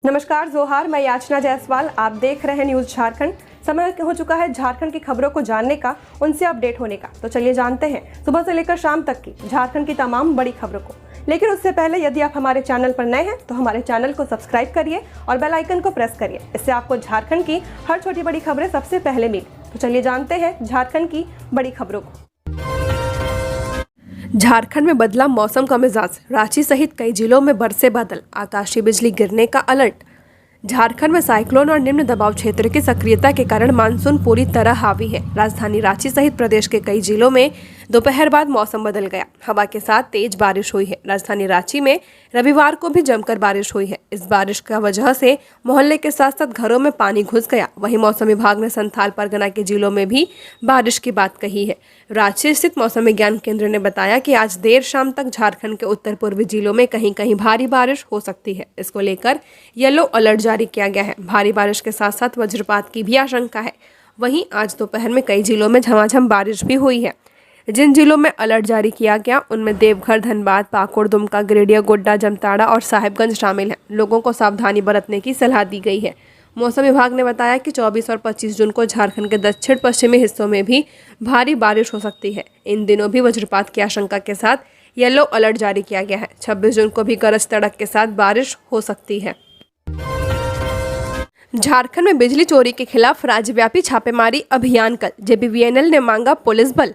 नमस्कार जोहार, मैं याचना जायसवाल। आप देख रहे हैं न्यूज़ झारखंड। समय हो चुका है झारखंड की खबरों को जानने का, उनसे अपडेट होने का। तो चलिए जानते हैं सुबह से लेकर शाम तक की झारखंड की तमाम बड़ी खबरों को। लेकिन उससे पहले यदि आप हमारे चैनल पर नए हैं तो हमारे चैनल को सब्सक्राइब करिए और बेल आइकन को प्रेस करिए। इससे आपको झारखंड की हर छोटी बड़ी खबरें सबसे पहले मिले। तो चलिए जानते हैं झारखंड की बड़ी खबरों को। झारखंड में बदला मौसम का मिजाज, रांची सहित कई जिलों में बरसे बादल, आकाशीय बिजली गिरने का अलर्ट। झारखंड में साइक्लोन और निम्न दबाव क्षेत्र की सक्रियता के कारण मानसून पूरी तरह हावी है। राजधानी रांची सहित प्रदेश के कई जिलों में दोपहर बाद मौसम बदल गया। हवा के साथ तेज बारिश हुई है। राजधानी रांची में रविवार को भी जमकर बारिश हुई है। इस बारिश का वजह से मोहल्ले के साथ साथ घरों में पानी घुस गया। वहीं मौसम विभाग ने संथाल परगना के जिलों में भी बारिश की बात कही है। रांची स्थित मौसम विज्ञान केंद्र ने बताया कि आज देर शाम तक झारखंड के उत्तर पूर्वी जिलों में कहीं कहीं भारी बारिश हो सकती है। इसको लेकर येलो अलर्ट जारी किया गया है। भारी बारिश के साथ साथ वज्रपात की भी आशंका है। वहीं आज दोपहर में कई जिलों में झमाझम बारिश भी हुई है। जिन जिलों में अलर्ट जारी किया गया उनमें देवघर, धनबाद, पाकुड़, दुमका, गिरिडीह, गोड्डा, जामताड़ा और साहिबगंज शामिल हैं। लोगों को सावधानी बरतने की सलाह दी गई है। मौसम विभाग ने बताया कि 24 और 25 जून को झारखंड के दक्षिण पश्चिमी हिस्सों में भी भारी बारिश हो सकती है। इन दिनों भी वज्रपात की आशंका के साथ येलो अलर्ट जारी किया गया है। 26 जून को भी गरज तड़क के साथ बारिश हो सकती है। झारखंड में बिजली चोरी के खिलाफ राज्यव्यापी छापेमारी अभियान कल, जेबीवीएनएल ने मांगा पुलिस बल।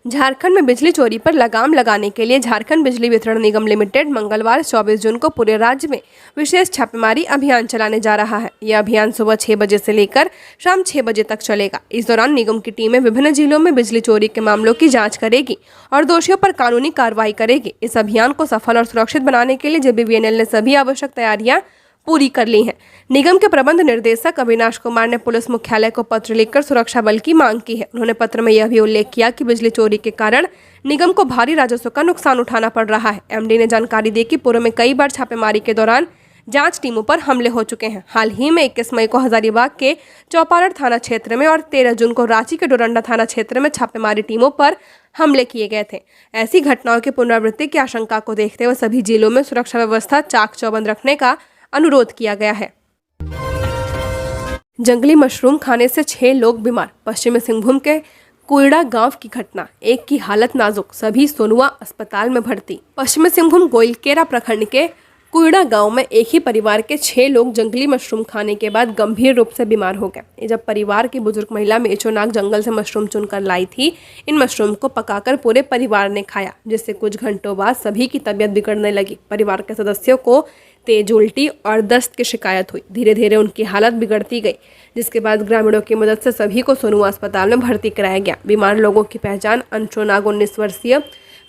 झारखंड में बिजली चोरी पर लगाम लगाने के लिए झारखंड बिजली वितरण निगम लिमिटेड मंगलवार 24 जून को पूरे राज्य में विशेष छापेमारी अभियान चलाने जा रहा है। यह अभियान सुबह 6 बजे से लेकर शाम 6 बजे तक चलेगा। इस दौरान निगम की टीमें विभिन्न जिलों में बिजली चोरी के मामलों की जांच करेगी और दोषियों पर कानूनी कार्रवाई करेगी। इस अभियान को सफल और सुरक्षित बनाने के लिए जेबीवीएनएल ने सभी आवश्यक तैयारियां पूरी कर ली है। निगम के प्रबंध निर्देशक अविनाश कुमार ने पुलिस मुख्यालय को पत्र लिखकर सुरक्षा बल की मांग की है। उन्होंने पत्र में यह भी उल्लेख किया कि बिजली चोरी के कारण निगम को भारी राजस्व का नुकसान उठाना पड़ रहा है। एमडी ने जानकारी दी कि पूर्व में कई बार छापेमारी के दौरान जांच टीमों पर हमले हो चुके हैं। हाल ही में 21 मई को हजारीबाग के चौपारण थाना क्षेत्र में और 13 जून को रांची के डोरंडा थाना क्षेत्र में छापेमारी टीमों पर हमले किए गए थे। ऐसी घटनाओं की पुनरावृत्ति की आशंका को देखते हुए सभी जिलों में सुरक्षा व्यवस्था चाक चौबंद रखने का अनुरोध किया गया है। जंगली मशरूम खाने से 6 लोग बीमार, पश्चिमी सिंहभूम के कुइड़ा गांव की घटना, एक की हालत नाजुक, सभी सोनुआ अस्पताल में भर्ती। पश्चिमी सिंहभूम गोइलकेरा प्रखंड के कुइड़ा गांव में एक ही परिवार के 6 लोग जंगली मशरूम खाने के बाद गंभीर रूप से बीमार हो गए। जब परिवार की बुजुर्ग महिला मेचो नाग जंगल से मशरूम चुनकर लाई थी, इन मशरूम को पकाकर पूरे परिवार ने खाया, जिससे कुछ घंटों बाद सभी की तबीयत बिगड़ने लगी। परिवार के सदस्यों को तेज उल्टी और दस्त की शिकायत हुई। धीरे धीरे उनकी हालत बिगड़ती गई, जिसके बाद ग्रामीणों की मदद से सभी को सोनुआ अस्पताल में भर्ती कराया गया। बीमार लोगों की पहचान अंशो नाग 19 वर्षीय,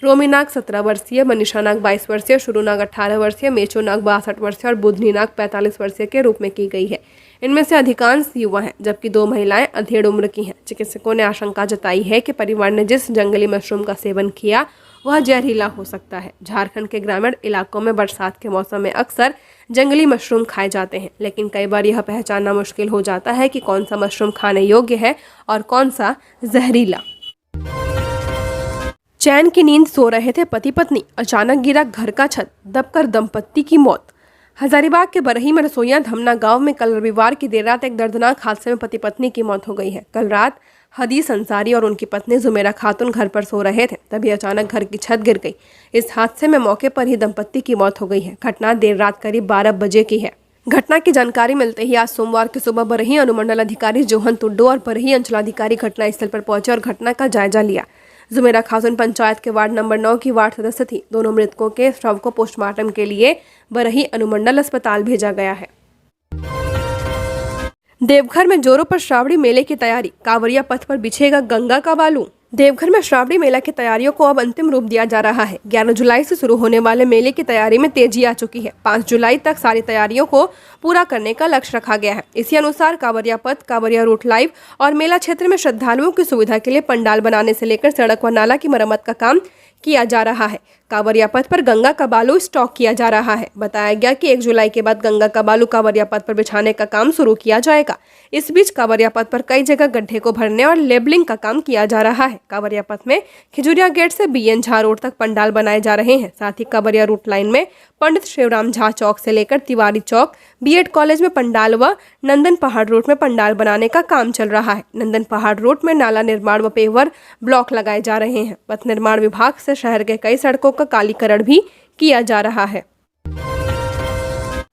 रोमी नाग 17 वर्षीय, मनीषा नाग 22 वर्षीय, शुरू नाग 18 वर्षीय, मेचो नाग 62 वर्षीय और बुधनी नाग 45 वर्षीय के रूप में की गई है। इनमें से अधिकांश युवा हैं, जबकि 2 महिलाएं अधेड़ उम्र की हैं। चिकित्सकों ने आशंका जताई है कि परिवार ने जिस जंगली मशरूम का सेवन किया वह जहरीला हो सकता है। झारखंड के ग्रामीण इलाकों में बरसात के मौसम में अक्सर जंगली मशरूम खाए जाते हैं, लेकिन कई बार यह पहचानना मुश्किल हो जाता है कि कौन सा मशरूम खाने योग्य है और कौन सा जहरीला। चैन की नींद सो रहे थे पति पत्नी, अचानक गिरा घर का छत, दबकर दंपत्ति की मौत। हजारीबाग के बरही में रसोइया धमना गांव में कल रविवार की देर रात एक दर्दनाक हादसे में पति पत्नी की मौत हो गई है। कल रात हदीस अंसारी और उनकी पत्नी जुमेरा खातून घर पर सो रहे थे, तभी अचानक घर की छत गिर गई। इस हादसे में मौके पर ही दंपत्ति की मौत हो गई है। घटना देर रात करीब 12 बजे की है। घटना की जानकारी मिलते ही आज सोमवार की सुबह बरही अनुमंडल अधिकारी जोहन तुड्डो और बरही अंचलाधिकारी घटनास्थल पर पहुंचे और घटना का जायजा लिया। जुमेरा खातून पंचायत के वार्ड नंबर 9 की वार्ड सदस्य थी। दोनों मृतकों के शव को पोस्टमार्टम के लिए बरही अनुमंडल अस्पताल भेजा गया है। देवघर में जोरों पर श्रावणी मेले की तैयारी, कांवरिया पथ पर बिछेगा गंगा का बालू। देवघर में श्रावणी मेला की तैयारियों को अब अंतिम रूप दिया जा रहा है। 11 जुलाई से शुरू होने वाले मेले की तैयारी में तेजी आ चुकी है। 5 जुलाई तक सारी तैयारियों को पूरा करने का लक्ष्य रखा गया है। इसी अनुसार कांवरिया पथ, कांवरिया रूट लाइव और मेला क्षेत्र में श्रद्धालुओं की सुविधा के लिए पंडाल बनाने से लेकर सड़क व नाला की मरम्मत का काम किया जा रहा है। कांवरिया पथ पर गंगा का बालू स्टॉक किया जा रहा है। बताया गया कि 1 जुलाई के बाद गंगा का बालू कांवरिया पथ पर बिछाने का काम शुरू किया जाएगा। इस बीच कांवरिया पथ पर कई जगह गड्ढे को भरने और लेबलिंग का काम किया जा रहा है। कांवरिया पथ में खिजुरिया गेट से BN झा रोड तक पंडाल बनाए जा रहे हैं। साथ ही कांवरिया रूट लाइन में पंडित शिवराम झा चौक से लेकर तिवारी चौक, BED कॉलेज में पंडाल व नंदन पहाड़ रोड में पंडाल बनाने का काम चल रहा है। नंदन पहाड़ रोड में नाला निर्माण व पेवर ब्लॉक लगाए जा रहे हैं। पथ निर्माण विभाग से शहर के कई सड़कों का कालीकरण भी किया जा रहा है।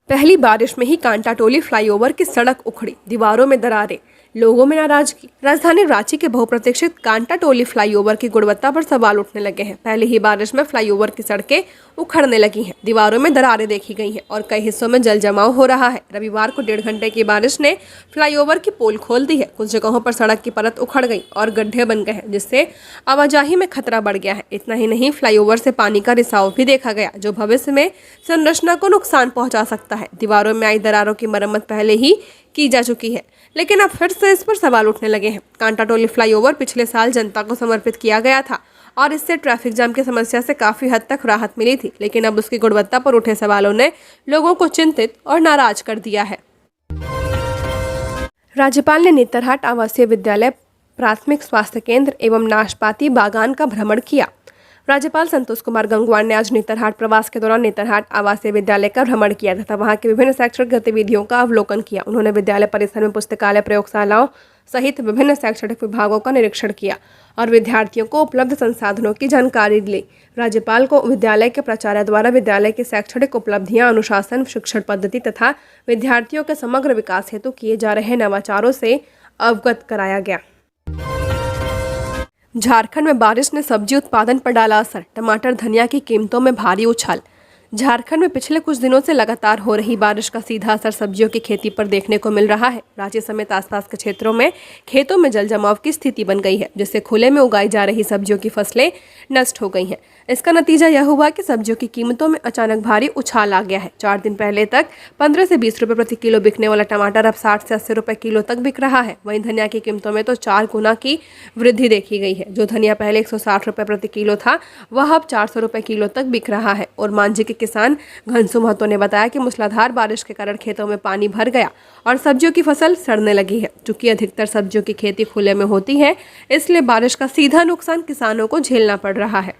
पहली बारिश में ही कांटाटोली फ्लाईओवर की सड़क उखड़ी, दीवारों में दरारें, लोगों में नाराजगी। राजधानी रांची के बहुप्रतीक्षित कांटाटोली फ्लाईओवर की गुणवत्ता पर सवाल उठने लगे हैं। पहले ही बारिश में फ्लाईओवर की सड़कें उखड़ने लगी हैं, दीवारों में दरारें देखी गई हैं और कई हिस्सों में जल जमाव हो रहा है। रविवार को 1.5 घंटे की बारिश ने फ्लाईओवर की पोल खोल दी है। कुछ जगहों पर सड़क की परत उखड़ गई और गड्ढे बन गए हैं, जिससे आवाजाही में खतरा बढ़ गया है। इतना ही नहीं, फ्लाईओवर से पानी का रिसाव भी देखा गया, जो भविष्य में संरचना को नुकसान पहुंचा सकता है। दीवारों में आई दरारों की मरम्मत पहले ही की जा चुकी है, लेकिन अब फिर से इस पर सवाल उठने लगे हैं। कांटाटोली फ्लाईओवर पिछले साल जनता को समर्पित किया गया था और इससे ट्रैफिक जाम की समस्या से काफी हद तक राहत मिली थी, लेकिन अब उसकी गुणवत्ता पर उठे सवालों ने लोगों को चिंतित और नाराज कर दिया है। राज्यपाल ने नेतरहाट आवासीय विद्यालय, प्राथमिक स्वास्थ्य केंद्र एवं नाशपाती बागान का भ्रमण किया। राज्यपाल संतोष कुमार गंगवार ने आज नेतरहाट प्रवास के दौरान नेतरहाट आवासीय विद्यालय का भ्रमण किया तथा वहां की विभिन्न शैक्षणिक गतिविधियों का अवलोकन किया। उन्होंने विद्यालय परिसर में पुस्तकालय, प्रयोगशालाओं सहित विभिन्न शैक्षणिक विभागों का निरीक्षण किया और विद्यार्थियों को उपलब्ध संसाधनों की जानकारी ली। राज्यपाल को विद्यालय के प्राचार्य द्वारा विद्यालय की शैक्षणिक उपलब्धियां, अनुशासन, शिक्षण पद्धति तथा विद्यार्थियों के समग्र विकास हेतु किए जा रहे नवाचारों से अवगत कराया गया। झारखंड में बारिश ने सब्जी उत्पादन पर डाला असर, टमाटर, धनिया की कीमतों में भारी उछाल। झारखंड में पिछले कुछ दिनों से लगातार हो रही बारिश का सीधा असर सब्जियों की खेती पर देखने को मिल रहा है। रांची समेत आसपास के क्षेत्रों में खेतों में जल जमाव की स्थिति बन गई है, जिससे खुले में उगाई जा रही सब्जियों की फसलें नष्ट हो गई हैं। इसका नतीजा यह हुआ कि सब्जियों की कीमतों में अचानक भारी उछाल आ गया है। 4 दिन पहले तक 15 से 20 रुपए प्रति किलो बिकने वाला टमाटर अब 60 से 80 रुपए किलो तक बिक रहा है। वहीं धनिया की कीमतों में तो 4 गुना की वृद्धि देखी गई है। जो धनिया पहले 160 रुपए प्रति किलो था, वह अब 400 रुपए किलो तक बिक रहा है। और मांझी के किसान घनसू महतो ने बताया कि मूसलाधार बारिश के कारण खेतों में पानी भर गया और सब्जियों की फसल सड़ने लगी है। चूंकि अधिकतर सब्जियों की खेती खुले में होती है, इसलिए बारिश का सीधा नुकसान किसानों को झेलना पड़ रहा है।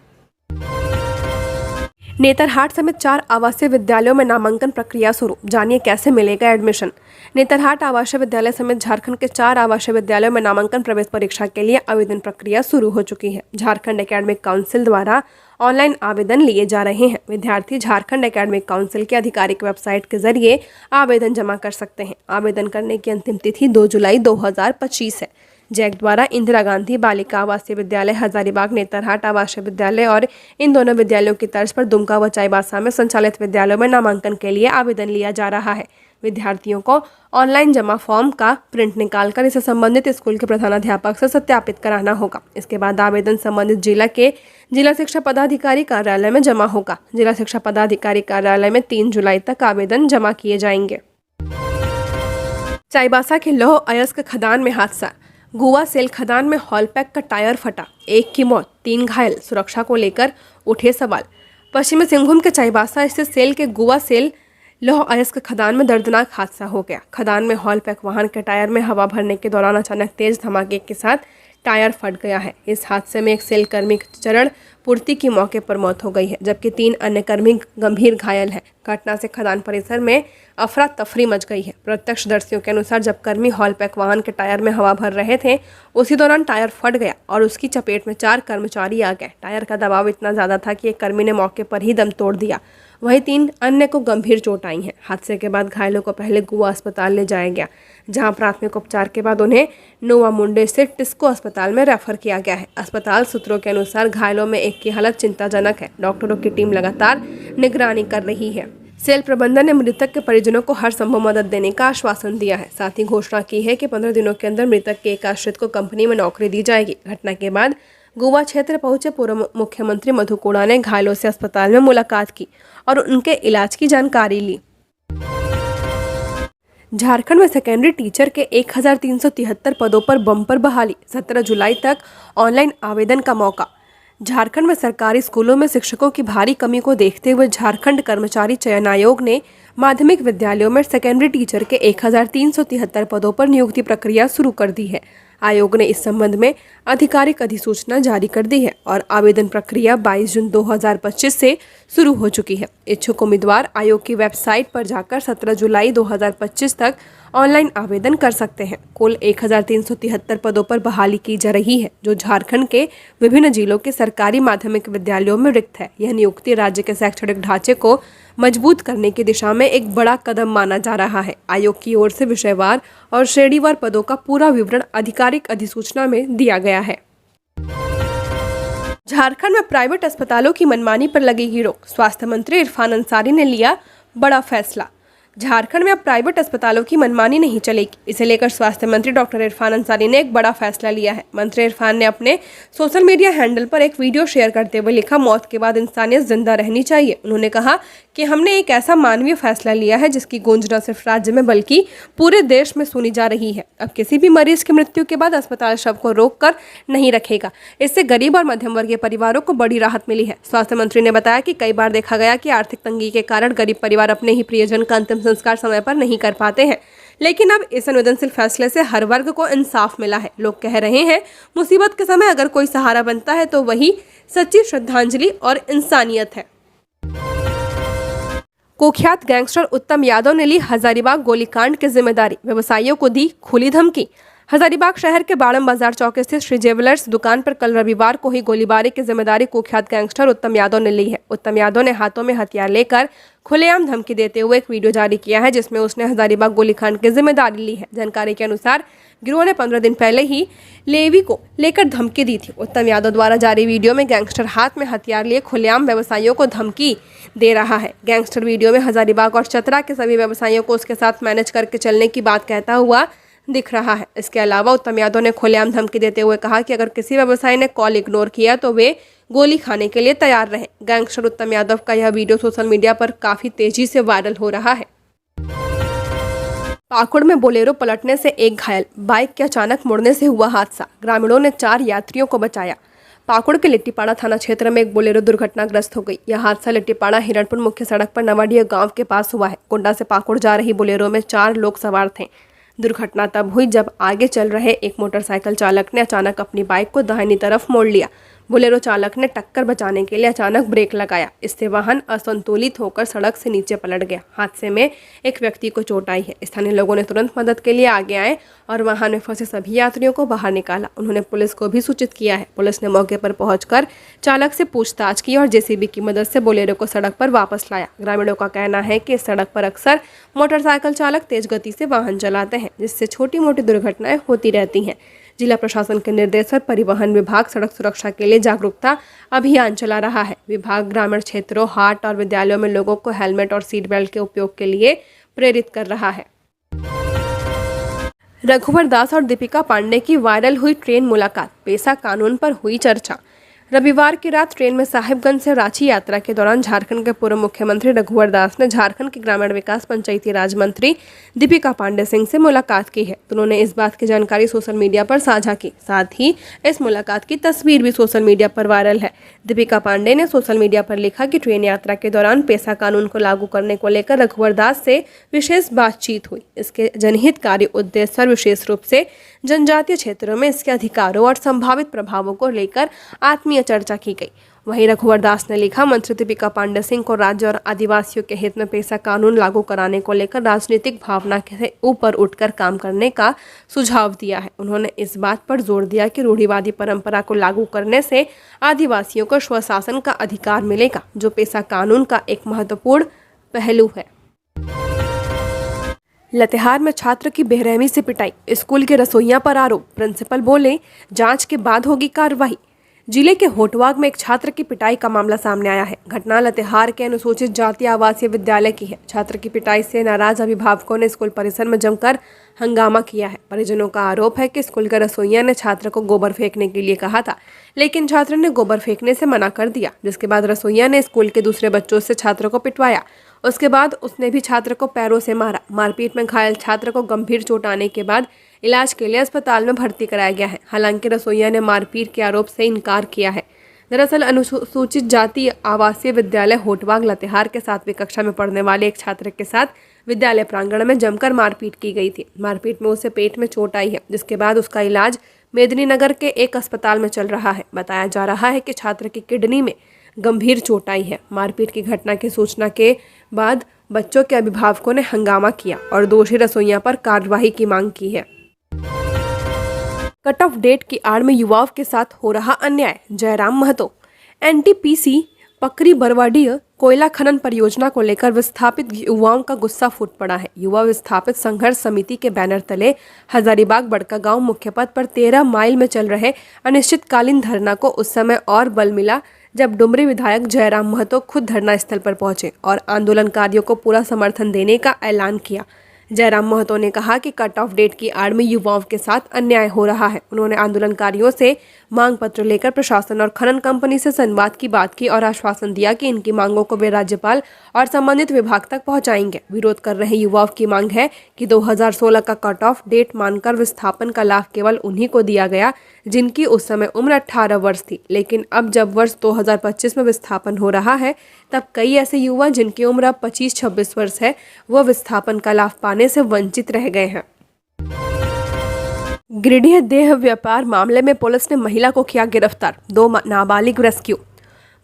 नेतरहाट समेत 4 आवासीय विद्यालयों में नामांकन प्रक्रिया शुरू, जानिए कैसे मिलेगा एडमिशन। नेतरहाट आवासीय विद्यालय समेत झारखंड के 4 आवासीय विद्यालयों में नामांकन प्रवेश परीक्षा के लिए आवेदन प्रक्रिया शुरू हो चुकी है। झारखंड एकेडमिक काउंसिल द्वारा ऑनलाइन आवेदन लिए जा रहे हैं। विद्यार्थी झारखंड एकेडमिक काउंसिल की आधिकारिक वेबसाइट के जरिए आवेदन जमा कर सकते हैं। आवेदन करने की अंतिम तिथि 2 जुलाई 2025 है। जैक द्वारा इंदिरा गांधी बालिका आवासीय विद्यालय हजारीबाग, नेतरहाट आवासीय विद्यालय और इन दोनों विद्यालयों की तर्ज पर दुमका व चाईबासा में संचालित विद्यालयों में नामांकन के लिए आवेदन लिया जा रहा है। विद्यार्थियों को ऑनलाइन जमा फॉर्म का प्रिंट निकालकर इसे संबंधित स्कूल के प्रधानाध्यापक से सत्यापित कराना होगा। इसके बाद आवेदन संबंधित जिला के जिला शिक्षा पदाधिकारी कार्यालय में जमा होगा। जिला शिक्षा पदाधिकारी कार्यालय में 3 जुलाई तक आवेदन जमा किए जाएंगे। चाईबासा के लौह अयस्क खदान में हादसा, गुआ सेल खदान में हॉलपैक का टायर फटा, 1 की मौत, 3 घायल। सुरक्षा को लेकर उठे सवाल। पश्चिमी सिंहभूम के चाईबासा स्थित सेल के गुआ सेल लौह अयस्क खदान में दर्दनाक हादसा हो गया। खदान में हॉलपैक वाहन के टायर में हवा भरने के दौरान अचानक तेज धमाके के साथ टायर फट गया है। इस हादसे में एक सेल कर्मी चरण पूर्ति की मौके पर मौत हो गई है, जबकि 3 अन्य कर्मी गंभीर घायल हैं। घटना से खदान परिसर में अफरा तफरी मच गई है। प्रत्यक्षदर्शियों के अनुसार जब कर्मी हॉलपैक वाहन के टायर में हवा भर रहे थे, उसी दौरान टायर फट गया और उसकी चपेट में 4 कर्मचारी आ गए। टायर का दबाव इतना ज्यादा था कि एक कर्मी ने मौके पर ही दम तोड़ दिया। वहीं 3 अन्य को गंभीर चोट आई है। हादसे के बाद घायलों को पहले गुआ अस्पताल ले जाया गया, जहां प्राथमिक उपचार के बाद उन्हें नोवा मुंडे से टिस्को अस्पताल में रेफर किया गया है। अस्पताल सूत्रों के अनुसार घायलों में एक की हालत चिंताजनक है। डॉक्टरों की टीम लगातार निगरानी कर रही है। सेल प्रबंधन ने मृतक के परिजनों को हर संभव मदद देने का आश्वासन दिया है। साथ ही घोषणा की है कि 15 दिनों के अंदर मृतक के एक आश्रित को कंपनी में नौकरी दी जाएगी। घटना के बाद गोवा क्षेत्र पहुंचे पूर्व मुख्यमंत्री मधु कोड़ा ने घायलों से अस्पताल में मुलाकात की और उनके इलाज की जानकारी ली। झारखंड में सेकेंडरी टीचर के 1373 पदों पर बम्पर बहाली, 17 जुलाई तक ऑनलाइन आवेदन का मौका। झारखंड में सरकारी स्कूलों में शिक्षकों की भारी कमी को देखते हुए झारखंड कर्मचारी चयन आयोग ने माध्यमिक विद्यालयों में सेकेंडरी टीचर के 1373 पदों पर नियुक्ति प्रक्रिया शुरू कर दी है। आयोग ने इस संबंध में आधिकारिक अधिसूचना जारी कर दी है और आवेदन प्रक्रिया 22 जून 2025 से शुरू हो चुकी है। इच्छुक उम्मीदवार आयोग की वेबसाइट पर जाकर 17 जुलाई 2025 तक ऑनलाइन आवेदन कर सकते हैं। कुल 1373 पदों पर बहाली की जा रही है, जो झारखंड के विभिन्न जिलों के सरकारी माध्यमिक विद्यालयों में रिक्त है। यह नियुक्ति राज्य के शैक्षणिक ढांचे को मजबूत करने की दिशा में एक बड़ा कदम माना जा रहा है। आयोग की ओर से विषयवार और श्रेणीवार पदों का पूरा विवरण आधिकारिक अधिसूचना में दिया गया है। झारखंड में प्राइवेट अस्पतालों की मनमानी पर लगेगी रोक। स्वास्थ्य मंत्री इरफान अंसारी ने लिया बड़ा फैसला। झारखंड में अब प्राइवेट अस्पतालों की मनमानी नहीं चलेगी। इसे लेकर स्वास्थ्य मंत्री डॉक्टर इरफान अंसारी ने एक बड़ा फैसला लिया है। मंत्री इरफान ने अपने सोशल मीडिया हैंडल पर एक वीडियो शेयर करते हुए लिखा, मौत के बाद इंसानियत जिंदा रहनी चाहिए। उन्होंने कहा कि हमने एक ऐसा मानवीय फैसला लिया है जिसकी गूंज न सिर्फ राज्य में बल्कि पूरे देश में सुनी जा रही है। अब किसी भी मरीज की मृत्यु के बाद अस्पताल शव को रोक कर नहीं रखेगा। इससे गरीब और मध्यम वर्गीय परिवारों को बड़ी राहत मिली है। स्वास्थ्य मंत्री ने बताया कि कई बार देखा गया कि आर्थिक तंगी के कारण गरीब परिवार अपने ही प्रियजन का अंतिम संस्कार समय पर नहीं कर पाते हैं, लेकिन अब इस संवेदनशील फैसले से हर वर्ग को इंसाफ मिला है। लोग कह रहे हैं, मुसीबत के समय अगर कोई सहारा बनता है तो वही सच्ची श्रद्धांजलि और इंसानियत है। कुख्यात गैंगस्टर उत्तम यादव ने ली हजारीबाग गोलीकांड की जिम्मेदारी, व्यवसायियों को दी खुली धमकी। हजारीबाग शहर के बाड़म बाजार चौक स्थित श्री ज्वेलर्स दुकान पर कल रविवार को ही गोलीबारी की जिम्मेदारी कुख्यात गैंगस्टर उत्तम यादव ने ली है। उत्तम यादव ने हाथों में हथियार लेकर खुलेआम धमकी देते हुए एक वीडियो जारी किया है, जिसमें उसने हजारीबाग गोलीकांड की जिम्मेदारी ली है। जानकारी के अनुसार गिरोह ने 15 दिन पहले ही लेवी को लेकर धमकी दी थी। उत्तम यादव द्वारा जारी वीडियो में गैंगस्टर हाथ में हथियार लिए खुलेआम व्यवसायियों को धमकी दे रहा है। गैंगस्टर वीडियो में हजारीबाग और चतरा के सभी व्यवसायियों को उसके साथ मैनेज करके चलने की बात कहता हुआ दिख रहा है। इसके अलावा उत्तम यादव ने खुलेआम धमकी देते हुए कहा कि अगर किसी व्यवसायी ने कॉल इग्नोर किया तो वे गोली खाने के लिए तैयार रहें। गैंगस्टर उत्तम यादव का यह वीडियो सोशल मीडिया पर काफी तेजी से वायरल हो रहा है। पाकुड़ में बोलेरो पलटने से एक घायल, बाइक के अचानक मुड़ने से हुआ हादसा, ग्रामीणों ने 4 यात्रियों को बचाया। पाकुड़ के लिट्टीपाड़ा थाना क्षेत्र में एक बोलेरो दुर्घटनाग्रस्त हो गई। यह हादसा लिट्टीपाड़ा हिरणपुर मुख्य सड़क पर नवाडीह गांव के पास हुआ है। गोंडा से पाकुड़ जा रही बोलेरो में 4 लोग सवार थे। दुर्घटना तब हुई जब आगे चल रहे एक मोटरसाइकिल चालक ने अचानक अपनी बाइक को दाहिनी तरफ मोड़ लिया। बोलेरो चालक ने टक्कर बचाने के लिए अचानक ब्रेक लगाया। इससे वाहन असंतुलित होकर सड़क से नीचे पलट गया। हादसे में एक व्यक्ति को चोट आई है। स्थानीय लोगों ने तुरंत मदद के लिए आगे आए और वाहन में फंसे सभी यात्रियों को बाहर निकाला। उन्होंने पुलिस को भी सूचित किया है। पुलिस ने मौके पर पहुंचकर चालक से पूछताछ की और जेसीबी की मदद से बोलेरो को सड़क पर वापस लाया। ग्रामीणों का कहना है कि इस सड़क पर अक्सर मोटरसाइकिल चालक तेज गति से वाहन चलाते हैं, जिससे छोटी मोटी दुर्घटनाएं होती रहती हैं। जिला प्रशासन के निर्देश पर परिवहन विभाग सड़क सुरक्षा के लिए जागरूकता अभियान चला रहा है। विभाग ग्रामीण क्षेत्रों, हाट और विद्यालयों में लोगों को हेलमेट और सीट बेल्ट के उपयोग के लिए प्रेरित कर रहा है। रघुवर दास और दीपिका पांडे की वायरल हुई ट्रेन मुलाकात, पेशा कानून पर हुई चर्चा। रविवार की रात ट्रेन में साहिबगंज से रांची यात्रा के दौरान झारखंड के पूर्व मुख्यमंत्री रघुवर दास ने झारखंड के ग्रामीण विकास पंचायती राज मंत्री दीपिका पांडे सिंह से मुलाकात की है। उन्होंने इस बात की जानकारी सोशल मीडिया पर साझा की। साथ ही इस मुलाकात की तस्वीर भी सोशल मीडिया पर वायरल है। दीपिका पांडे ने सोशल मीडिया पर लिखा कि ट्रेन यात्रा के दौरान पेशा कानून को लागू करने को लेकर रघुवर दास से विशेष बातचीत हुई। इसके जनहितकारी उद्देश्य और विशेष रूप से जनजातीय क्षेत्रों में इसके अधिकारों और संभावित प्रभावों को लेकर आत्मीय चर्चा की गई। वहीं रघुवर दास ने लिखा, मंत्री दीपिका पांडे सिंह को राज्य और आदिवासियों के हित में पेशा कानून लागू कराने को लेकर राजनीतिक भावना से ऊपर उठकर काम करने का सुझाव दिया है। उन्होंने इस बात पर जोर दिया कि रूढ़िवादी परंपरा को लागू करने से आदिवासियों को स्वशासन का अधिकार मिलेगा, जो पेशा कानून का एक महत्वपूर्ण पहलू है। लातेहार में छात्र की बेरहमी से पिटाई, स्कूल के रसोइया पर आरोप, प्रिंसिपल बोले जांच के बाद होगी कार्रवाई। जिले के होटवाग में एक छात्र की पिटाई का मामला सामने आया है। घटना लातेहार के अनुसूचित जाति आवासीय विद्यालय की है। छात्र की पिटाई से नाराज अभिभावकों ने स्कूल परिसर में जमकर हंगामा किया है। परिजनों का आरोप है कि स्कूल के रसोइया ने छात्र को गोबर फेंकने के लिए कहा था, लेकिन छात्र ने गोबर फेंकने से मना कर दिया, जिसके बाद रसोइया ने स्कूल के दूसरे बच्चों से छात्र को पिटवाया। उसके बाद उसने भी छात्र को पैरों से मारा। मारपीट में घायल छात्र को गंभीर चोट आने के बाद इलाज के लिए अस्पताल में भर्ती कराया गया है। हालांकि रसोइया ने मारपीट के आरोप से इनकार किया है। दरअसल अनुसूचित जाति आवासीय विद्यालय होटवाग लातेहार के 7वीं कक्षा में पढ़ने वाले एक छात्र के साथ विद्यालय प्रांगण में जमकर मारपीट की गई थी। मारपीट में उसे पेट में चोट आई है, जिसके बाद उसका इलाज मेदिनीनगर के एक अस्पताल में चल रहा है। बताया जा रहा है कि छात्र की किडनी में गंभीर चोट आई है। मारपीट की घटना की सूचना के बाद बच्चों के अभिभावकों ने हंगामा किया और दोषी रसोइया पर कार्रवाई की मांग की है। कट ऑफ डेट की आड़ में युवाओं के साथ हो रहा अन्याय, जयराम महतो। एनटीपीसी पकरी बरवाडीह कोयला खनन परियोजना को लेकर विस्थापित युवाओं का गुस्सा फूट पड़ा है। युवा विस्थापित संघर्ष समिति के बैनर तले हजारीबाग बड़का गांव मुख्य पथ पर 13 माइल में चल रहे अनिश्चितकालीन धरना को उस समय और बल मिला जब डुमरी विधायक जयराम महतो खुद धरना स्थल पर पहुंचे और आंदोलनकारियों को पूरा समर्थन देने का ऐलान किया। जयराम महतो ने कहा कि कट ऑफ डेट की आड़ में युवाओं के साथ अन्याय हो रहा है। उन्होंने आंदोलनकारियों से मांग पत्र लेकर प्रशासन और खनन कंपनी से संवाद की बात की और आश्वासन दिया कि इनकी मांगों को वे राज्यपाल और संबंधित विभाग तक पहुंचाएंगे। विरोध कर रहे युवाओं की मांग है कि 2016 का कट ऑफ डेट मानकर विस्थापन का लाभ केवल उन्हीं को दिया गया जिनकी उस समय उम्र 18 वर्ष थी, लेकिन अब जब वर्ष 2025 में विस्थापन हो रहा है तब कई ऐसे युवा जिनकी उम्र अब 25-26 वर्ष है वह विस्थापन का लाभ पाने से वंचित रह गए हैं। गिरिडीह देह व्यापार मामले में पुलिस ने महिला को किया गिरफ्तार, 2 नाबालिग रेस्क्यू।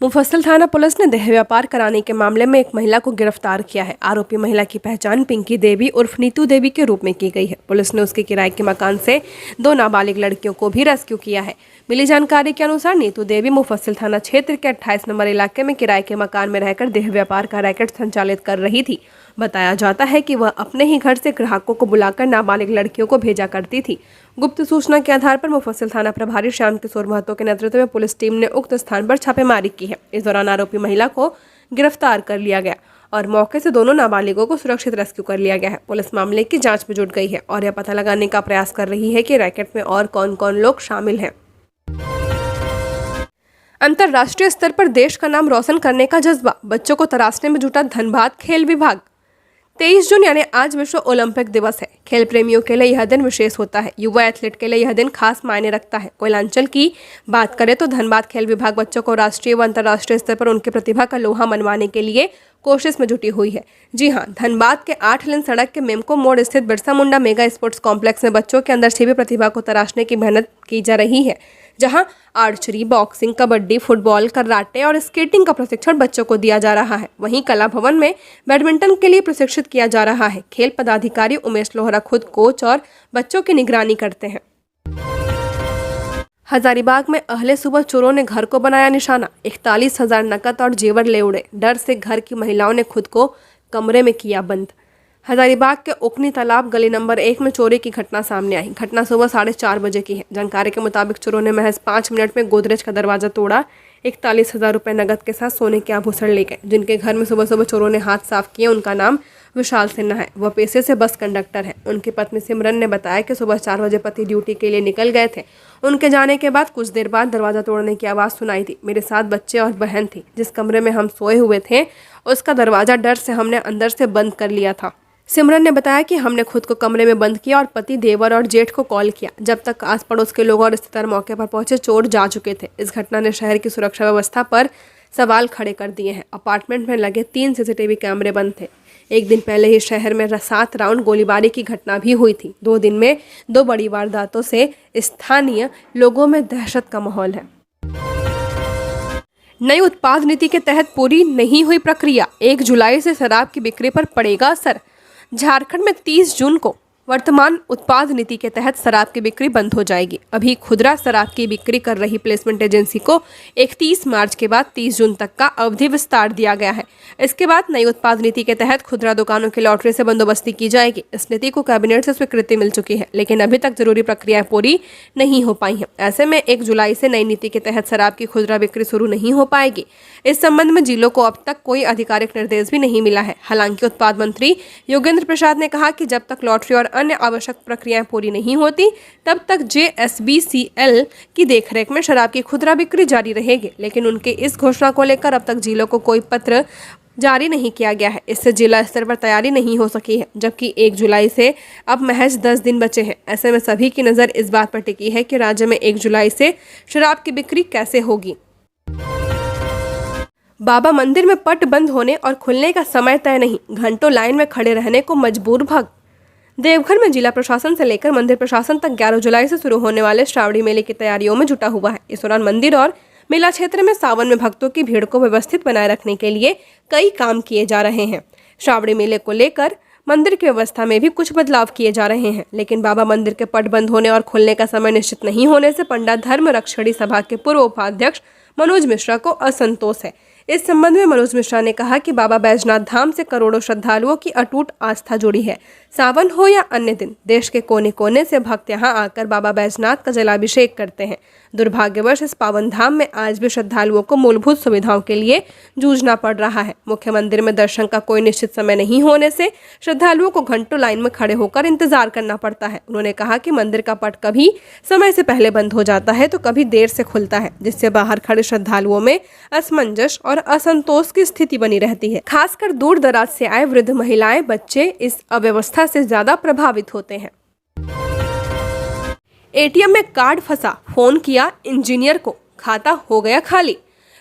मुफस्सिल थाना पुलिस ने देह व्यापार कराने के मामले में एक महिला को गिरफ्तार किया है। आरोपी महिला की पहचान पिंकी देवी उर्फ नीतू देवी के रूप में की गई है। पुलिस ने उसके किराए के मकान से 2 नाबालिग लड़कियों को भी रेस्क्यू किया है। मिली जानकारी के अनुसार नीतू देवी मुफस्सिल थाना क्षेत्र के 28 नंबर इलाके में किराए के मकान में रहकर देह व्यापार का रैकेट संचालित कर रही थी। बताया जाता है कि वह अपने ही घर से ग्राहकों को बुलाकर नाबालिग लड़कियों को भेजा करती थी। गुप्त सूचना के आधार पर मुफस्सिल थाना प्रभारी श्याम किशोर महतो के नेतृत्व में पुलिस टीम ने उक्त स्थान पर छापेमारी की है। इस दौरान आरोपी महिला को गिरफ्तार कर लिया गया और मौके से दोनों नाबालिगों को सुरक्षित रेस्क्यू कर लिया गया है। पुलिस मामले की जांच में जुट गई है और यह पता लगाने का प्रयास कर रही है कि रैकेट में और कौन कौन लोग शामिल हैं। अंतर्राष्ट्रीय स्तर पर देश का नाम रोशन करने का जज्बा, बच्चों को तराशने में जुटा धनबाद खेल विभाग। 23 जून यानी आज विश्व ओलंपिक दिवस है। खेल प्रेमियों के लिए यह दिन विशेष होता है। युवा एथलीट के लिए यह दिन खास मायने रखता है। कोयलांचल की बात करें तो धनबाद खेल विभाग बच्चों को राष्ट्रीय व अंतर्राष्ट्रीय स्तर पर उनकी प्रतिभा का लोहा मनवाने के लिए कोशिश में जुटी हुई है। जी हां, धनबाद के 8 लेन सड़क के मेमको मोड़ स्थित Birsa Munda mega sports complex में बच्चों के अंदर छिपी प्रतिभा को तराशने की मेहनत की जा रही है, जहां archery, boxing, kabaddi, football, karate और स्केटिंग का प्रशिक्षण बच्चों को दिया जा रहा है। वहीं कला भवन में बैडमिंटन के लिए प्रशिक्षित किया जा रहा है। खेल पदाधिकारी उमेश लोहरा खुद कोच और बच्चों की निगरानी करते हैं। हजारीबाग में अहले सुबह चोरों ने घर को बनाया निशाना, 41,000 नकद और जेवर ले उड़े। डर से घर की महिलाओं ने खुद को कमरे में किया बंद। हजारीबाग के उकनी तालाब गली नंबर 1 में चोरी की घटना सामने आई। घटना सुबह 4:30 बजे की है। जानकारी के मुताबिक चोरों ने महज 5 मिनट में गोदरेज का दरवाजा तोड़ा। 41,000 रुपये नगद के साथ सोने के आभूषण ले गए। जिनके घर में सुबह सुबह चोरों ने हाथ साफ किए, उनका नाम विशाल सिन्हा है। वह पेशे से बस कंडक्टर है। उनकी पत्नी सिमरन ने बताया कि सुबह 4 बजे पति ड्यूटी के लिए निकल गए थे। उनके जाने के बाद कुछ देर बाद दरवाजा तोड़ने की आवाज़ सुनाई थी। मेरे 7 बच्चे और बहन थी। जिस कमरे में हम सोए हुए थे उसका दरवाजा डर से हमने अंदर से बंद कर लिया था। सिमरन ने बताया कि हमने खुद को कमरे में बंद किया और पति, देवर और जेठ को कॉल किया। जब तक आस पड़ोस के लोग और रिश्तेदार मौके पर पहुंचे, चोर जा चुके थे। इस घटना ने शहर की सुरक्षा व्यवस्था पर सवाल खड़े कर दिए हैं। अपार्टमेंट में लगे 3 सीसीटीवी कैमरे बंद थे। एक दिन पहले ही शहर में 7 राउंड गोलीबारी की घटना भी हुई थी। 2 दिन में 2 बड़ी वारदातों से स्थानीय लोगों में दहशत का माहौल है। नई उत्पाद नीति के तहत पूरी नहीं हुई प्रक्रिया, 1 जुलाई से शराब की बिक्री पर पड़ेगा असर। झारखंड में 30 जून को वर्तमान उत्पाद नीति के तहत शराब की बिक्री बंद हो जाएगी। अभी खुदरा शराब की बिक्री कर रही प्लेसमेंट एजेंसी को 31 मार्च के बाद 30 जून तक का अवधि विस्तार दिया गया है। इसके बाद नई उत्पाद नीति के तहत खुदरा दुकानों की लॉटरी से बंदोबस्ती की जाएगी। इस नीति को कैबिनेट से स्वीकृति मिल चुकी है, लेकिन अभी तक जरूरी प्रक्रियाएं पूरी नहीं हो पाई हैं। ऐसे में 1 जुलाई से नई नीति के तहत शराब की खुदरा बिक्री शुरू नहीं हो पाएगी। इस संबंध में जिलों को अब तक कोई आधिकारिक निर्देश भी नहीं मिला है। हालांकि उत्पाद मंत्री योगेंद्र प्रसाद ने कहा कि जब तक लॉटरी और अन्य आवश्यक प्रक्रियाएं पूरी नहीं होती तब तक JSBCL की देखरेख में शराब की खुदरा बिक्री जारी रहेगी। लेकिन उनके इस घोषणा को लेकर अब तक जिलों को कोई पत्र जारी नहीं किया गया है। इससे जिला स्तर पर तैयारी नहीं हो सकी है, जबकि 1 जुलाई से अब महज 10 दिन बचे हैं। ऐसे में सभी की नज़र इस बात पर टिकी है कि राज्य में 1 जुलाई से शराब की बिक्री कैसे होगी। बाबा मंदिर में पट बंद होने और खुलने का समय तय नहीं, घंटों लाइन में खड़े रहने को मजबूर भक्त। देवघर में जिला प्रशासन से लेकर मंदिर प्रशासन तक 11 जुलाई से शुरू होने वाले श्रावणी मेले की तैयारियों में जुटा हुआ है। इस दौरान मंदिर और मेला क्षेत्र में सावन में भक्तों की भीड़ को व्यवस्थित बनाए रखने के लिए कई काम किए जा रहे हैं। श्रावणी मेले को लेकर मंदिर की व्यवस्था में भी कुछ बदलाव किए जा रहे हैं, लेकिन बाबा मंदिर के पट बंद होने और खुलने का समय निश्चित नहीं होने से पंडा धर्म रक्षणी सभा के पूर्व उपाध्यक्ष मनोज मिश्रा को असंतोष है। इस संबंध में मनोज मिश्रा ने कहा कि बाबा बैजनाथ धाम से करोड़ों श्रद्धालुओं की अटूट आस्था जुड़ी है। सावन हो या अन्य दिन देश के कोने कोने से भक्त यहां आकर बाबा बैजनाथ का जलाभिषेक करते हैं। दुर्भाग्यवश इस पावन धाम में आज भी श्रद्धालुओं को मूलभूत सुविधाओं के लिए जूझना पड़ रहा है। मुख्य मंदिर में दर्शन का कोई निश्चित समय नहीं होने से श्रद्धालुओं को घंटों लाइन में खड़े होकर इंतजार करना पड़ता है। उन्होंने कहा कि मंदिर का पट कभी समय से पहले बंद हो जाता है तो कभी देर से खुलता है, जिससे बाहर खड़े श्रद्धालुओं में असमंजस और असंतोष की स्थिति बनी रहती है। खासकर दूर दराज से आए वृद्ध महिलाएं, बच्चे इस अव्यवस्था से ज्यादा प्रभावित होते हैं। एटीएम में कार्ड फंसा, फोन किया इंजीनियर को, खाता हो गया खाली।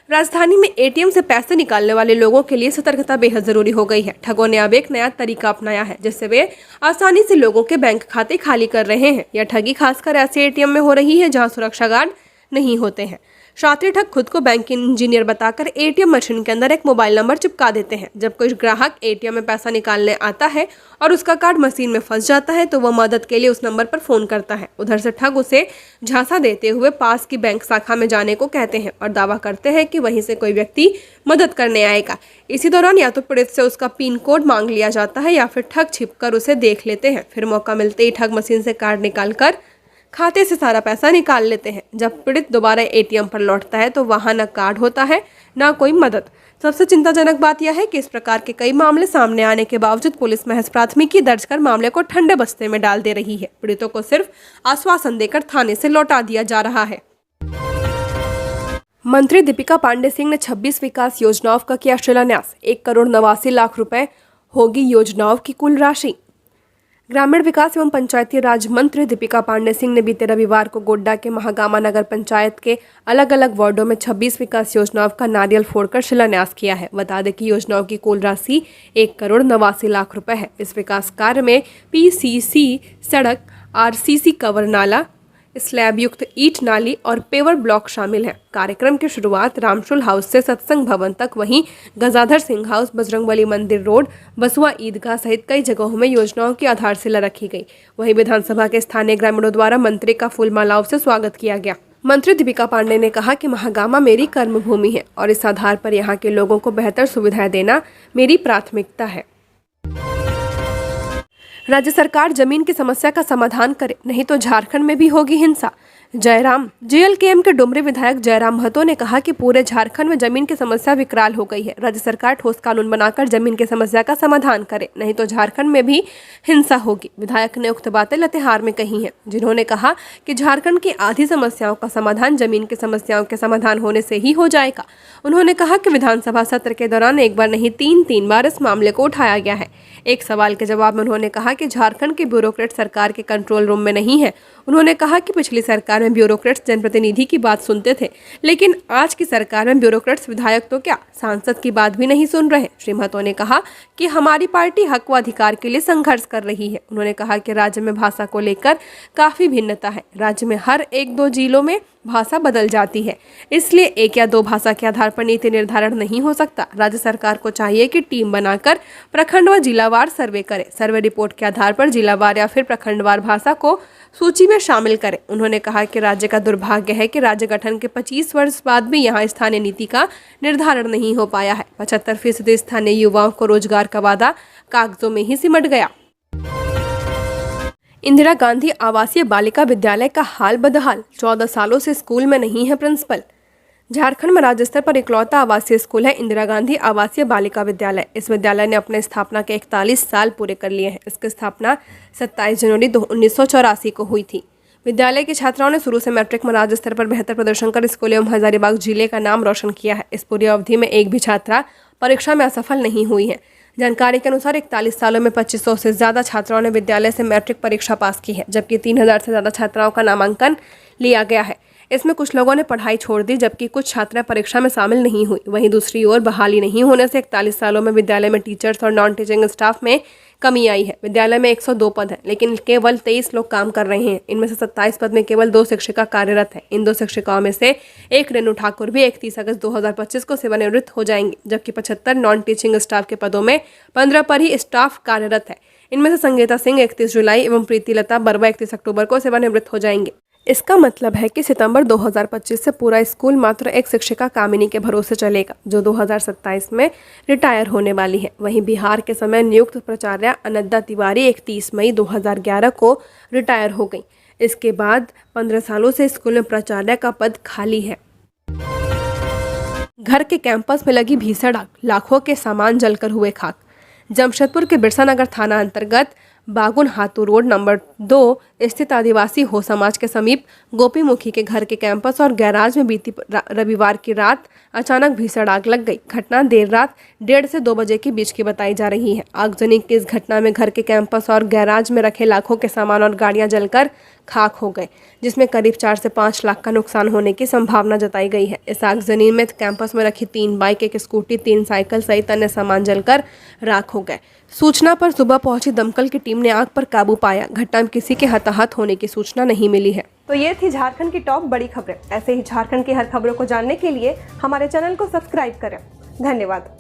राजधानी में एटीएम से पैसे निकालने वाले लोगों के लिए सतर्कता बेहद जरूरी हो गई है। ठगों ने अब एक नया तरीका अपनाया है, जिससे वे आसानी से लोगों के बैंक खाते खाली कर रहे हैं। यह ठगी खासकर ऐसे एटीएम में हो रही है जहां सुरक्षा गार्ड नहीं होते हैं। शातिर ठग खुद को बैंक इंजीनियर बताकर एटीएम मशीन के अंदर एक मोबाइल नंबर चिपका देते हैं। जब कोई ग्राहक एटीएम में पैसा निकालने आता है और उसका कार्ड मशीन में फंस जाता है तो वह मदद के लिए उस नंबर पर फोन करता है। उधर से ठग उसे झांसा देते हुए पास की बैंक शाखा में जाने को कहते हैं और दावा करते हैं कि वहीं से कोई व्यक्ति मदद करने आएगा। इसी दौरान या तो पीड़ित से उसका पिन कोड मांग लिया जाता है या फिर ठग छिपकर उसे देख लेते हैं। फिर मौका मिलते ही ठग मशीन से कार्ड निकालकर खाते से सारा पैसा निकाल लेते हैं। जब पीड़ित दोबारा एटीएम पर लौटता है तो वहां न कार्ड होता है न कोई मदद। सबसे चिंताजनक बात यह है कि इस प्रकार के कई मामले सामने आने के बावजूद पुलिस महज प्राथमिकी दर्ज कर मामले को ठंडे बस्ते में डाल दे रही है। पीड़ितों को सिर्फ आश्वासन देकर थाने से लौटा दिया जा रहा है। मंत्री दीपिका पांडे सिंह ने 26 विकास योजनाओं का किया शिलान्यास। 1,89,00,000 रुपए होगी योजनाओं की कुल राशि। ग्रामीण विकास एवं पंचायती राज मंत्री दीपिका पांडे सिंह ने बीते रविवार को गोड्डा के महागामा नगर पंचायत के अलग अलग वार्डों में 26 विकास योजनाओं का नारियल फोड़कर शिलान्यास किया है। बता दें कि योजनाओं की कुल राशि 1,89,00,000 रुपए है। इस विकास कार्य में पीसीसी सड़क, आरसीसी कवर नाला, स्लैब युक्त ईट नाली और पेवर ब्लॉक शामिल हैं। कार्यक्रम की शुरुआत रामशुल हाउस से सत्संग भवन तक, वहीं गजाधर सिंह हाउस, बजरंगबली मंदिर रोड, बसुआ ईदगाह सहित कई जगहों में योजनाओं की आधारशिला रखी गई। वहीं विधानसभा के स्थानीय ग्रामीणों द्वारा मंत्री का फूल मालाओं से स्वागत किया गया। मंत्री दीपिका पांडे ने कहा कि महागामा मेरी कर्मभूमि है और इस आधार पर यहाँ के लोगों को बेहतर सुविधाएं देना मेरी प्राथमिकता है। राज्य सरकार जमीन की समस्या का समाधान करे, नहीं तो झारखंड में भी होगी हिंसा। जयराम जेएलकेएम के डुमरी विधायक जयराम महतो ने कहा कि पूरे झारखंड में जमीन की समस्या विकराल हो गई है। राज्य सरकार ठोस कानून बनाकर जमीन की समस्या का समाधान करे, नहीं तो झारखंड में भी हिंसा होगी। विधायक ने उक्त बातें लतेहार में कही हैं, जिन्होंने कहा कि झारखंड की आधी समस्याओं का समाधान जमीन की समस्याओं के समाधान होने से ही हो जाएगा। उन्होंने कहा कि विधानसभा सत्र के दौरान एक बार नहीं 3 बार इस मामले को उठाया गया है। एक सवाल के जवाब में उन्होंने कहा कि झारखंड के ब्यूरोक्रेट सरकार के कंट्रोल रूम में नहीं है। उन्होंने कहा कि पिछली सरकार में ब्यूरोक्रेट्स जनप्रतिनिधि की बात सुनते थे, लेकिन आज की सरकार में ब्यूरोक्रेट्स विधायक तो क्या सांसद की बात भी नहीं सुन रहे। श्री महतो ने कहा कि हमारी पार्टी हक व अधिकार के लिए संघर्ष कर रही है। उन्होंने कहा कि राज्य में भाषा को लेकर काफी भिन्नता है। राज्य में हर 1-2 जिलों में भाषा बदल जाती है, इसलिए 1 या 2 भाषा के आधार पर नीति निर्धारण नहीं हो सकता। राज्य सरकार को चाहिए कि टीम बनाकर प्रखंड व जिलावार सर्वे करे। सर्वे रिपोर्ट के आधार पर जिलावार या फिर प्रखंडवार भाषा को सूची में शामिल करें। उन्होंने कहा कि राज्य का दुर्भाग्य है कि राज्य गठन के 25 वर्ष बाद भी यहाँ स्थानीय नीति का निर्धारण नहीं हो पाया है। 75% स्थानीय युवाओं को रोजगार का वादा कागजों में ही सिमट गया। इंदिरा गांधी आवासीय बालिका विद्यालय का हाल बदहाल, 14 सालों से स्कूल में नहीं है प्रिंसिपल। झारखंड में राज्य स्तर पर इकलौता आवासीय स्कूल है इंदिरा गांधी आवासीय बालिका विद्यालय। इस विद्यालय ने अपने स्थापना के 41 साल पूरे कर लिए हैं। इसकी स्थापना 27 जनवरी 1984 को हुई थी। विद्यालय की छात्राओं ने शुरू से मैट्रिक में राज्य स्तर पर बेहतर प्रदर्शन कर स्कूल एवं हजारीबाग जिले का नाम रोशन किया है। इस पूरी अवधि में एक भी छात्रा परीक्षा में असफल नहीं हुई है। जानकारी के अनुसार 41 सालों में 2500 से ज्यादा छात्राओं ने विद्यालय से मैट्रिक परीक्षा पास की है, जबकि 3000 से ज्यादा छात्राओं का नामांकन लिया गया है। इसमें कुछ लोगों ने पढ़ाई छोड़ दी, जबकि कुछ छात्राएं परीक्षा में शामिल नहीं हुई। वहीं दूसरी ओर बहाली नहीं होने से 41 सालों में विद्यालय में टीचर्स और नॉन टीचिंग स्टाफ में कमी आई है। विद्यालय में 102 पद हैं, लेकिन केवल 23 लोग काम कर रहे हैं। इनमें से 27 पद में केवल 2 शिक्षिका कार्यरत हैं। इन 2 शिक्षिकाओं में से एक रेणु ठाकुर भी 31 अगस्त 2025 को सेवानिवृत्त हो जाएंगी, जबकि 75 नॉन टीचिंग स्टाफ के पदों में 15 पर ही स्टाफ कार्यरत है। इनमें से संगीता सिंह 31 जुलाई एवं प्रीति लता बरवा 31 अक्टूबर को सेवानिवृत्त हो जाएंगे। इसका मतलब है कि सितंबर 2025 से पूरा स्कूल मात्र एक शिक्षिका कामिनी के भरोसे चलेगा, जो 2027 में रिटायर होने वाली है। वहीं बिहार के समय नियुक्त प्राचार्य अनद्दा तिवारी 31 मई 2011 को रिटायर हो गई। इसके बाद 15 सालों से स्कूल में प्राचार्य का पद खाली है। घर के कैंपस में लगी भीषण आग, लाखों के सामान जलकर हुए खाक। जमशेदपुर के बिरसा नगर थाना अंतर्गत बागुन हाथू रोड नंबर 2 स्थित आदिवासी हो समाज के समीप गोपीमुखी के घर के कैंपस और गैराज में बीती रविवार की रात अचानक भीषण आग लग गई। घटना देर रात 1:30 से 2 बजे के बीच की बताई जा रही है। आगजनी की इस घटना में घर के कैंपस और गैराज में रखे लाखों के सामान और गाड़ियां जलकर खाक हो गए, जिसमें करीब 4 से 5 लाख का नुकसान होने की संभावना जताई गई है। इस आगजनी में कैंपस में रखी 3 बाइक, 1 स्कूटी, 3 साइकिल सहित अन्य सामान जलकर राख हो गए। सूचना पर सुबह पहुंची दमकल की टीम ने आग पर काबू पाया। घटना में किसी के हताहत होने की सूचना नहीं मिली है। तो ये थी झारखंड की टॉप बड़ी खबरें। ऐसे ही झारखंड की हर खबरों को जानने के लिए हमारे चैनल को सब्सक्राइब करें। धन्यवाद।